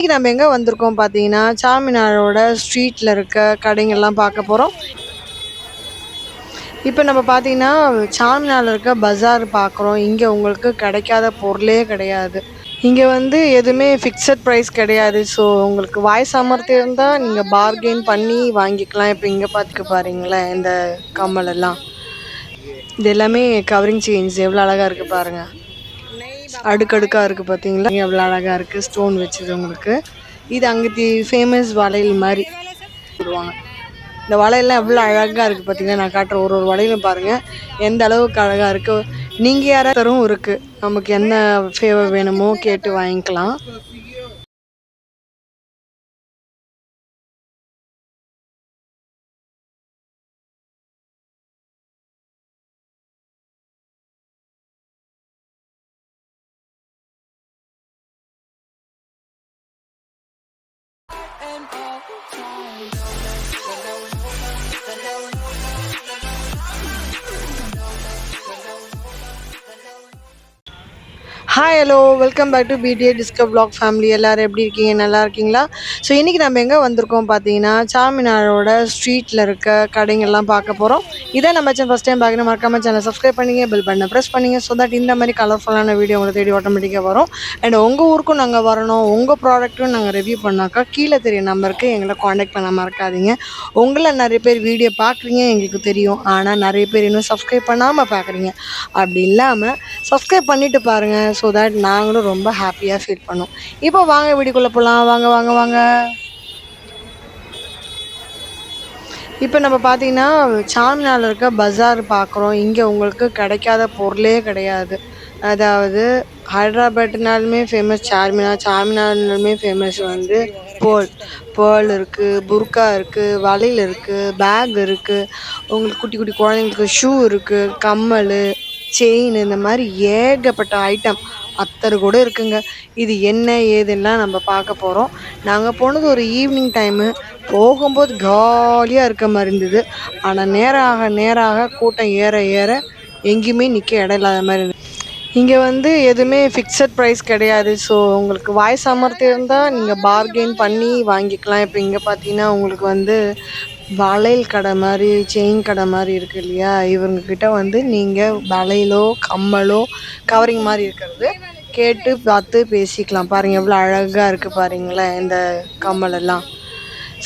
இன்னைக்கு நம்ம எங்கே வந்திருக்கோம் பார்த்தீங்கன்னா, சார்மினாரோட ஸ்ட்ரீட்டில் இருக்க கடைங்கள்லாம் பார்க்க போகிறோம். இப்போ நம்ம பார்த்தீங்கன்னா, சார்மினாரில் இருக்க பஜார் பார்க்குறோம். இங்கே உங்களுக்கு கிடைக்காத பொருளே கிடையாது. இங்கே வந்து எதுவுமே ஃபிக்ஸட் ப்ரைஸ் கிடையாது. ஸோ உங்களுக்கு வாய் சாமர்த்தியம் இருந்தால் நீங்கள் பார்கெயின் பண்ணி வாங்கிக்கலாம். இப்போ இங்கே பார்த்துக்க பாருங்களேன், இந்த கம்மல் எல்லாம். இது எல்லாமே கவரிங் செயின்ஸ் எவ்வளோ அழகாக இருக்குது பாருங்கள். அடுக்கடுக்காக இருக்குது பார்த்தீங்களா, எவ்வளோ அழகாக இருக்குது. ஸ்டோன் வச்சது உங்களுக்கு. இது அங்கே ஃபேமஸ் வளையல் மாதிரி போடுவாங்க. இந்த வளையல்லாம் எவ்வளோ அழகாக இருக்குது பார்த்தீங்கன்னா, நான் காட்டுற ஒரு வளையலும் பாருங்கள் எந்த அளவுக்கு அழகாக இருக்குது. நீங்கள் யாராவது தரும் இருக்குது, நமக்கு என்ன ஃபேவர் வேணுமோ கேட்டு வாங்கிக்கலாம். Hi hello welcome back to PTA discover vlog family. எல்லோரும் எப்படி இருக்கீங்க, நல்லா இருக்கீங்களா? ஸோ இன்றைக்கி நம்ம எங்கே வந்திருக்கோம் பார்த்தீங்கன்னா, சார்மினாரோட ஸ்ட்ரீட்டில் இருக்க கடைங்கள்லாம் பார்க்க போகிறோம். இதை நம்ம சேனல் ஃபஸ்ட் டைம் பார்க்கணும், மறக்காம சேனல் சப்ஸ்கிரைப் பண்ணிங்க, பெல் பட்டனை ப்ரெஸ் பண்ணிங்க. ஸோ தட் இந்த மாதிரி கலர்ஃபுல்லான வீடியோ உங்களை தேடி ஆட்டோமேட்டிக்காக வரும். அண்ட் உங்கள் ஊருக்கும் நாங்கள் வரணும், உங்கள் ப்ராடக்ட்டும் நாங்கள் ரிவ்யூ பண்ணாக்கா கீழே தெரிய நம்பருக்கு எங்களை காண்டாக்ட் பண்ண மறக்காதீங்க. உங்களை நிறைய பேர் வீடியோ பார்க்குறீங்க எங்களுக்கு தெரியும், ஆனால் நிறைய பேர் இன்னும் சப்ஸ்கிரைப் பண்ணாமல் பார்க்குறீங்க. அப்படி இல்லாமல் சப்ஸ்கிரைப் பண்ணிவிட்டு பாருங்கள். ஸோ தட் நாங்களும் ரொம்ப ஹாப்பியாக ஃபீல் பண்ணோம். இப்போ வாங்க வீடியோக்குள்ளே போகலாம். வாங்க வாங்க வாங்க. இப்போ நம்ம பார்த்தீங்கன்னா, சார்மினாரில் இருக்க பஜார் பார்க்குறோம். இங்கே உங்களுக்கு கிடைக்காத பொருளே கிடையாது. அதாவது ஹைட்ராபாட்னாலுமே ஃபேமஸ் சார்மினார், சார்மினார்னாலுமே ஃபேமஸ் வந்து பேர்ல் இருக்குது, புர்கா இருக்குது, வளையல் இருக்குது, பேக் இருக்குது, உங்களுக்கு குட்டி குட்டி குழந்தைங்களுக்கு ஷூ இருக்குது, கம்மல், செயின், இந்த மாதிரி ஏகப்பட்ட ஐட்டம் அத்தர் கூட இருக்குங்க. இது என்ன ஏதுன்னெலாம் நம்ம பார்க்க போகிறோம். நாங்கள் போனது ஒரு ஈவினிங் டைமு. போகும்போது காலியாக இருக்க மாதிரி இருந்தது. ஆனால் நேராக கூட்டம் ஏற ஏற எங்கேயுமே நிற்க இடம் இல்லாத மாதிரி இருந்தது. இங்கே வந்து எதுவுமே ஃபிக்ஸட் ப்ரைஸ் கிடையாது. ஸோ உங்களுக்கு வாய் சாமர்த்தியம் இருந்தால் நீங்கள் பார்கெயின் பண்ணி வாங்கிக்கலாம். இப்போ இங்கே பார்த்தீங்கன்னா உங்களுக்கு வந்து வளையல் கடை மாதிரி, செயின் கடை மாதிரி இருக்குது இல்லையா, இவங்கக்கிட்ட வந்து நீங்கள் வளையலோ கம்மலோ கவரிங் மாதிரி இருக்கிறது கேட்டு பார்த்து பேசிக்கலாம். பாருங்கள் எவ்வளோ அழகாக இருக்குது பாருங்களேன் இந்த கம்மலெல்லாம்.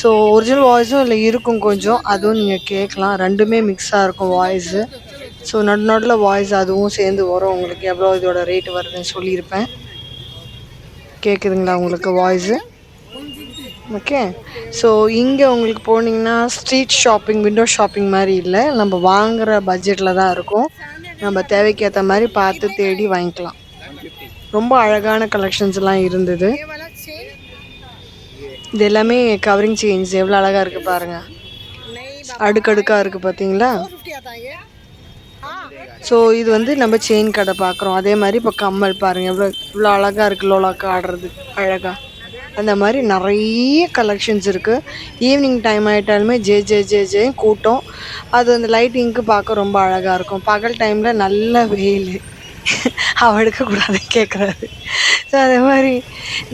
ஸோ ஒரிஜினல் வாய்ஸும் இதில் இருக்கும் கொஞ்சம், அதுவும் நீங்கள் கேட்கலாம். ரெண்டுமே மிக்ஸாக இருக்கும் வாய்ஸு. ஸோ நடுநடுவில் வாய்ஸ் அதுவும் சேர்ந்து வரும். உங்களுக்கு எவ்வளோ இதோட ரேட்டு வருதுன்னு சொல்லியிருப்பேன். கேட்குதுங்களா உங்களுக்கு வாய்ஸு? ஓகே. ஸோ இங்கே உங்களுக்கு போனீங்கன்னா ஸ்ட்ரீட் ஷாப்பிங், விண்டோ ஷாப்பிங் மாதிரி இல்லை, நம்ம வாங்குகிற பட்ஜெட்டில் தான் இருக்கும். நம்ம தேவைக்கு ஏற்ற மாதிரி பார்த்து தேடி வாங்கிக்கலாம். ரொம்ப அழகான கலெக்ஷன்ஸ்லாம் இருந்தது. இது எல்லாமே கவரிங் செயின்ஸ் எவ்வளோ அழகாக இருக்குது பாருங்கள். அடுக்கடுக்காக இருக்குது பார்த்தீங்களா. ஸோ இது வந்து நம்ம செயின் கடை பார்க்குறோம். அதே மாதிரி இப்போ கம்மல் பாருங்கள் இவ்வளோ அழகாக இருக்குது. லோலாக்கா ஆடுறது அழகாக அந்த மாதிரி நிறைய கலெக்ஷன்ஸ் இருக்குது. ஈவினிங் டைம் ஆகிட்டாலுமே ஜே ஜே ஜே ஜே கூட்டம். அது அந்த லைட்டிங்க்கு பார்க்க ரொம்ப அழகாக இருக்கும். பகல் டைமில் நல்ல வெயில் அவள் எடுக்கக்கூடாதுன்னு கேட்குறாரு. ஸோ அதே மாதிரி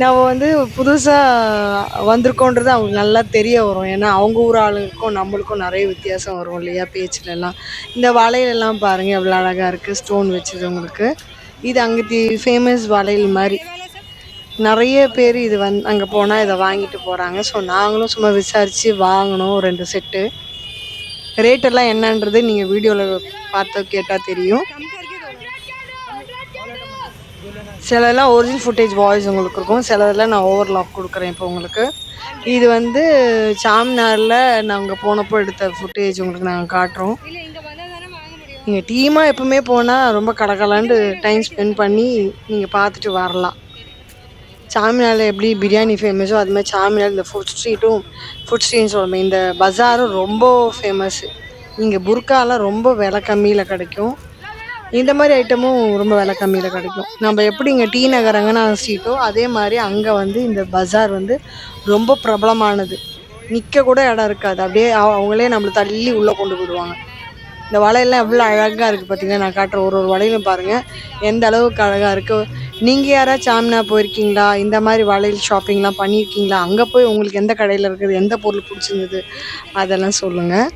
நம்ம வந்து புதுசாக வந்திருக்கோன்றது அவங்களுக்கு நல்லா தெரிய வரும். ஏன்னா அவங்க ஊர் ஆளுங்களுக்கும் நம்மளுக்கும் நிறைய வித்தியாசம் வரும் இல்லையா பேச்சுலலாம். இந்த வளையலெல்லாம் பாருங்கள் எவ்வளோ அழகாக இருக்குது. ஸ்டோன் வச்சது உங்களுக்கு. இது அங்கே ஃபேமஸ் வளையல் மாதிரி. நிறைய பேர் இது அங்கே போனால் இதை வாங்கிட்டு போகிறாங்க. ஸோ நாங்களும் சும்மா விசாரித்து வாங்கினோம் 2 செட்டு. ரேட்டெல்லாம் என்னன்றது நீங்கள் வீடியோவில் பார்த்து கேட்டால் தெரியும். சிலதெல்லாம் ஒரிஜினல் ஃபுட்டேஜ் வாய்ஸ் உங்களுக்கு இருக்கும், சிலதெல்லாம் நான் ஓவர்லாக் கொடுக்குறேன் இப்போ உங்களுக்கு. இது வந்து சார்மினாரில் நாங்கள் போனப்போ எடுத்த ஃபுட்டேஜ் உங்களுக்கு நாங்கள் காட்டுறோம். நீங்கள் டீமாக எப்பவுமே போனால் ரொம்ப கடகலாண்டு டைம் ஸ்பெண்ட் பண்ணி நீங்கள் பார்த்துட்டு வரலாம். சார்மினாரில் எப்படி பிரியாணி ஃபேமஸோ அதுமாதிரி சார்மினார் இந்த ஃபுட் ஸ்ட்ரீட்னு சொல்லுவேன், இந்த பஜாரும் ரொம்ப ஃபேமஸ்ஸு. இங்கே புர்காலாம் ரொம்ப விலை கம்மியில் கிடைக்கும். இந்த மாதிரி ஐட்டமும் ரொம்ப விலை கம்மியில் கிடைக்கும். நம்ம எப்படி இங்கே டி நகர் ரங்கநாத ஸ்ட்ரீட்டோ அதே மாதிரி அங்கே வந்து இந்த பஜார் வந்து ரொம்ப பிரபலமானது. நிற்க கூட இடம் இருக்காது, அப்படியே அவங்களே நம்மளை தள்ளி உள்ளே கொண்டு போயிடுவாங்க. இந்த வளையல்லாம் எவ்வளோ அழகாக இருக்குது பார்த்தீங்கன்னா. நான் காட்டுற ஒரு வளையலும் பாருங்கள் எந்த அளவுக்கு அழகாக இருக்குது. நீங்கள் யாராவது சாமினா போயிருக்கீங்களா? இந்த மாதிரி வளையல் ஷாப்பிங்லாம் பண்ணியிருக்கீங்களா? அங்கே போய் உங்களுக்கு எந்த கடையில் இருக்குது, எந்த பொருள் பிடிச்சிருந்தது அதெல்லாம் சொல்லுங்கள்.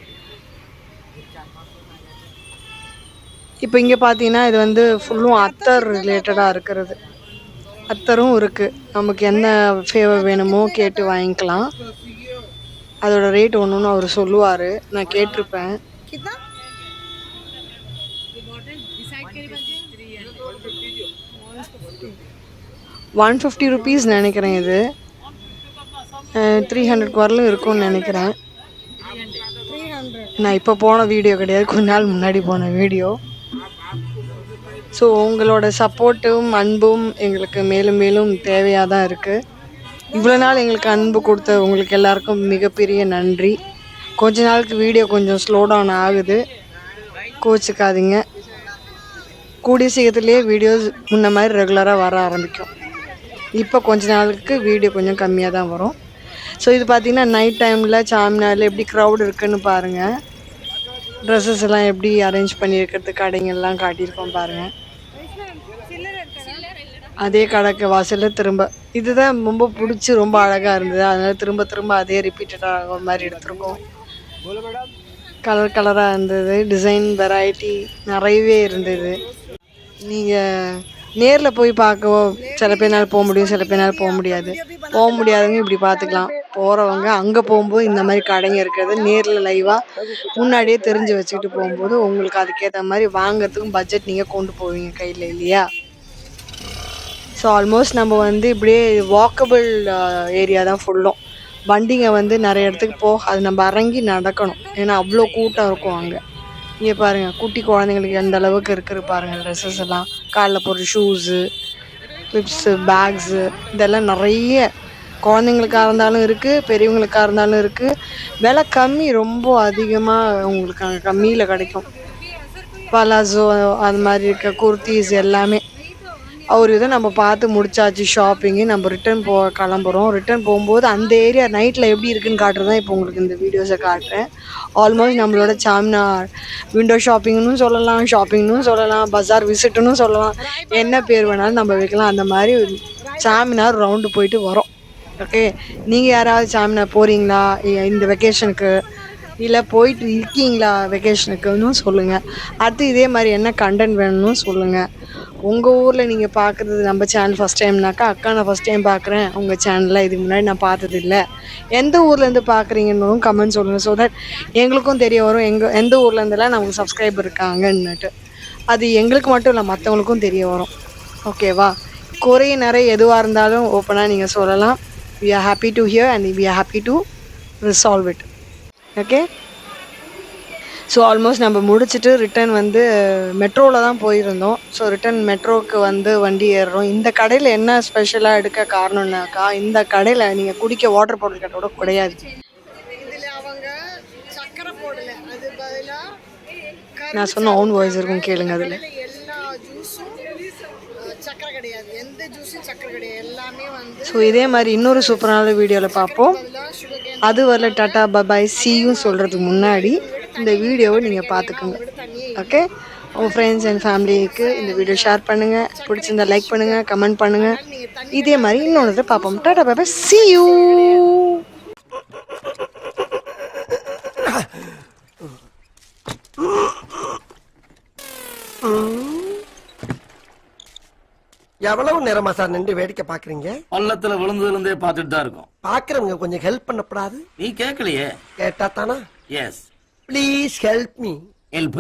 இப்போ இங்கே பார்த்தீங்கன்னா இது வந்து ஃபுல்லும் அத்தர் ரிலேட்டடாக இருக்கிறது. அத்தரும் இருக்குது. நமக்கு என்ன ஃபேவர் வேணுமோ கேட்டு வாங்கிக்கலாம். அதோட ரேட் ஒன்று அவர் சொல்லுவார், நான் கேட்டிருப்பேன். 150 ருபீஸ் நினைக்கிறேன். இது 300 வரலும் இருக்கும்னு நினைக்கிறேன். நான் இப்போ போன வீடியோ கிடையாது, கொஞ்ச நாள் முன்னாடி போன வீடியோ. ஸோ உங்களோட சப்போர்ட்டும் அன்பும் எங்களுக்கு மேலும் மேலும் தேவையாக தான் இருக்குது. இவ்வளோ நாள் எங்களுக்கு அன்பு கொடுத்த உங்களுக்கு எல்லாருக்கும் மிகப்பெரிய நன்றி. கொஞ்ச நாளுக்கு வீடியோ கொஞ்சம் ஸ்லோ டவுன் ஆகுது, கோச்சிக்காதீங்க. கூடிய சீக்கிரத்துலேயே வீடியோஸ் முன்ன மாதிரி ரெகுலராக வர ஆரம்பிக்கும். இப்போ கொஞ்ச நாளுக்கு வீடியோ கொஞ்சம் கம்மியாக தான் வரும். ஸோ இது பார்த்திங்கன்னா நைட் டைமில் சாமினாரில் எப்படி க்ரௌட் இருக்குதுன்னு பாருங்கள். ட்ரெஸ்ஸஸ் எல்லாம் எப்படி அரேஞ்ச் பண்ணியிருக்கிறது கடைங்கள்லாம் காட்டியிருக்கோம் பாருங்கள். அதே கடைக்கு வாசலில் திரும்ப இதுதான் ரொம்ப பிடிச்சி ரொம்ப அழகாக இருந்தது. அதனால் திரும்ப திரும்ப அதே ரிப்பீட்டடாக மாதிரி எடுத்துருக்கோம். கலர் கலராக இருந்தது, டிசைன் வெரைட்டி நிறையவே இருந்தது. நீங்கள் நேரில் போய் பார்க்கவோ சில பேர்னால் போக முடியும், சில பேர்னால் போக முடியாது. போக முடியாதவங்க இப்படி பார்த்துக்கலாம். போகிறவங்க அங்கே போகும்போது இந்த மாதிரி கடைங்க இருக்கிறது நேரில் லைவாக முன்னாடியே தெரிஞ்சு வச்சுக்கிட்டு போகும்போது உங்களுக்கு அதுக்கேற்ற மாதிரி வாங்கிறதுக்கும் பட்ஜெட் நீங்கள் கொண்டு போவீங்க கையில், இல்லையா? ஸோ ஆல்மோஸ்ட் நம்ம வந்து இப்படியே வாக்கபிள் ஏரியா தான் ஃபுல்லும். வண்டிங்க வந்து நிறைய இடத்துக்கு போக அது நம்ம இறங்கி நடக்கணும், ஏன்னா அவ்வளோ கூட்டம் இருக்கும் அங்கே. இங்கே பாருங்கள் குட்டி குழந்தைங்களுக்கு எந்த அளவுக்கு இருக்குது பாருங்கள். ட்ரெஸ்ஸஸ் எல்லாம், காலில் போடுற ஷூஸு, கிளிப்ஸு, பேக்ஸு, இதெல்லாம் நிறைய குழந்தைங்களுக்காக இருந்தாலும் இருக்குது, பெரியவங்களுக்காக இருந்தாலும் இருக்குது. விலை கம்மி, ரொம்ப அதிகமாக உங்களுக்கு அங்கே கம்மியில் கிடைக்கும். பலாசோ அது மாதிரி இருக்க குர்த்திஸ் எல்லாமே ஒரு இதை நம்ம பார்த்து முடிச்சாச்சு ஷாப்பிங்கு. நம்ம ரிட்டர்ன் கிளம்புறோம். ரிட்டர்ன் போகும்போது அந்த ஏரியா நைட்டில் எப்படி இருக்குதுன்னு காட்டுறது தான் இப்போ உங்களுக்கு இந்த வீடியோஸை காட்டுறேன். ஆல்மோஸ்ட் நம்மளோட சாமினார் விண்டோ ஷாப்பிங்னு சொல்லலாம், ஷாப்பிங்னு சொல்லலாம், பஜார் விசிட்டுன்னு சொல்லலாம், என்ன பேர் வேணாலும் நம்ம வைக்கலாம். அந்த மாதிரி சாமினார் ரவுண்டு போயிட்டு வரோம். ஓகே, நீங்கள் யாராவது சாமினார் போகிறீங்களா இந்த வெக்கேஷனுக்கு, இல்லை போயிட்டு இருக்கீங்களா வெக்கேஷனுக்குன்னு சொல்லுங்கள். அடுத்து இதே மாதிரி என்ன கண்டென்ட் வேணும்னு சொல்லுங்கள். உங்கள் ஊரில் நீங்கள் பார்க்குறது நம்ம சேனல் ஃபஸ்ட் டைம்னாக்கா, அக்கா நான் ஃபஸ்ட் டைம் பார்க்குறேன் உங்கள் சேனலில், இதுக்கு முன்னாடி நான் பார்த்ததில்ல, எந்த ஊர்லேருந்து பார்க்குறீங்கன்னு கமெண்ட் சொல்லுங்கள். ஸோ தட் எங்களுக்கும் தெரிய வரும் எந்த ஊர்லேருந்துலாம் நமக்கு சப்ஸ்கிரைபர் இருக்காங்கன்னுட்டு. அது எங்களுக்கு மட்டும் இல்லை, மற்றவங்களுக்கும் தெரிய வரும். ஓகேவா? குறை நிறைய எதுவாக இருந்தாலும் ஓப்பனாக நீங்கள் சொல்லலாம். we are happy to hear and we are happy to resolve it. Okay, so almost நம்ம முடிச்சுட்டு ரிட்டன் வந்து மெட்ரோவில் தான் போயிருந்தோம். ஸோ ரிட்டன் மெட்ரோவுக்கு வந்து வண்டி ஏறுறோம். இந்த கடையில் என்ன ஸ்பெஷலாக எடுக்க காரணம்னாக்கா, இந்த கடையில் நீங்கள் குடிக்க வாட்டர் பாட்டில் கட்டோட கிடையாது. இதில் அவங்க சக்கரை போடல, அது பதிலாக நான் சொன்ன ஓன் வாய்ஸ் இருக்கும் கேளுங்க. அதில் எல்லா ஜூஸும் சக்கரை கிடையாது, எந்த ஜூஸும் சக்கரை கிடையாது, எல்லாமே வந்து. ஸோ இதே மாதிரி இன்னொரு சூப்பரான வீடியோவில் பார்ப்போம். அது வரல டாட்டா பபாய் சீயும் சொல்கிறதுக்கு முன்னாடி இந்த வீடியோவை நீங்கள் பார்த்துக்குங்க. ஓகே, உங்கள் ஃப்ரெண்ட்ஸ் அண்ட் ஃபேமிலிக்கு இந்த வீடியோ ஷேர் பண்ணுங்கள். பிடிச்சிருந்தா லைக் பண்ணுங்கள், கமெண்ட் பண்ணுங்கள். இதே மாதிரி இன்னொன்று பார்ப்போம். Tata bye bye, sea you. எவ்வளவு நேரமா சார் நின்று வேடிக்கை பாக்குறீங்க? பள்ளத்துல விழுந்ததுல இருந்தே பாத்துட்டு தான் இருக்கோம். பாக்குறவங்க கொஞ்சம் ஹெல்ப் பண்ணப்படாது? நீ கேட்கலையே. கேட்டா தானா? Yes, please help me. Help